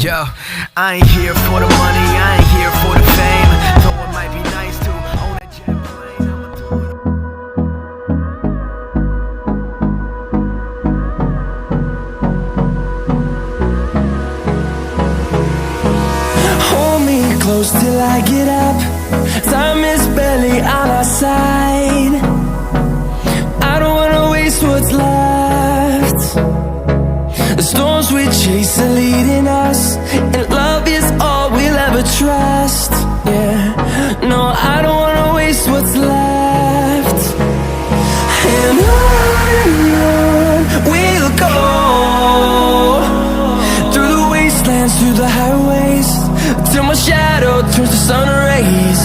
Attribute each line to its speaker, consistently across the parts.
Speaker 1: Yo, I ain't here for the money, I ain't here for the fame. Though it might be nice to own a jet plane, I'ma do
Speaker 2: it. Hold me close till I get up. Time is barely on our side. I don't wanna waste what's left. The storms we chase are leading us, and love is all we'll ever trust. Yeah, no, I don't wanna waste what's left. And on we'll go, through the wastelands, through the highways, till my shadow turns to sun rays.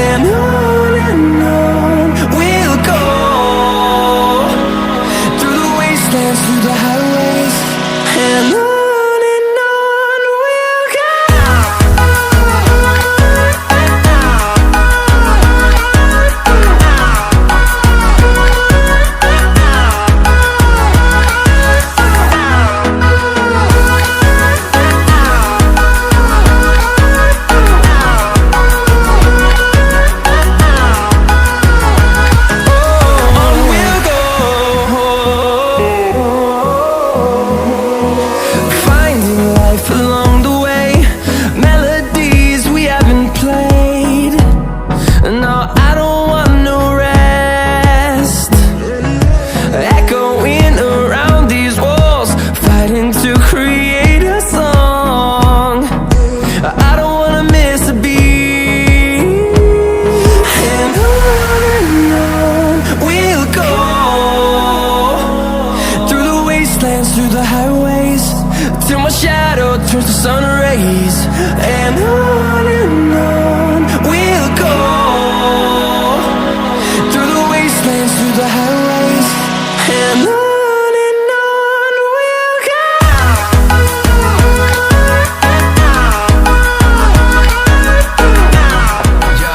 Speaker 2: And on we'll go, through the wastelands, through the highways, and on we'll go. Through the highways, till my shadow turns to sun rays. And on we'll go, through the wastelands, through the highways, and on we'll go.
Speaker 1: Yo,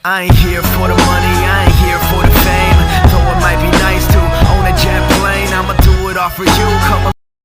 Speaker 1: I ain't here for the money, I ain't here for the fame. Though it might be nice to own a jet plane, I'ma do it all for you. Come on.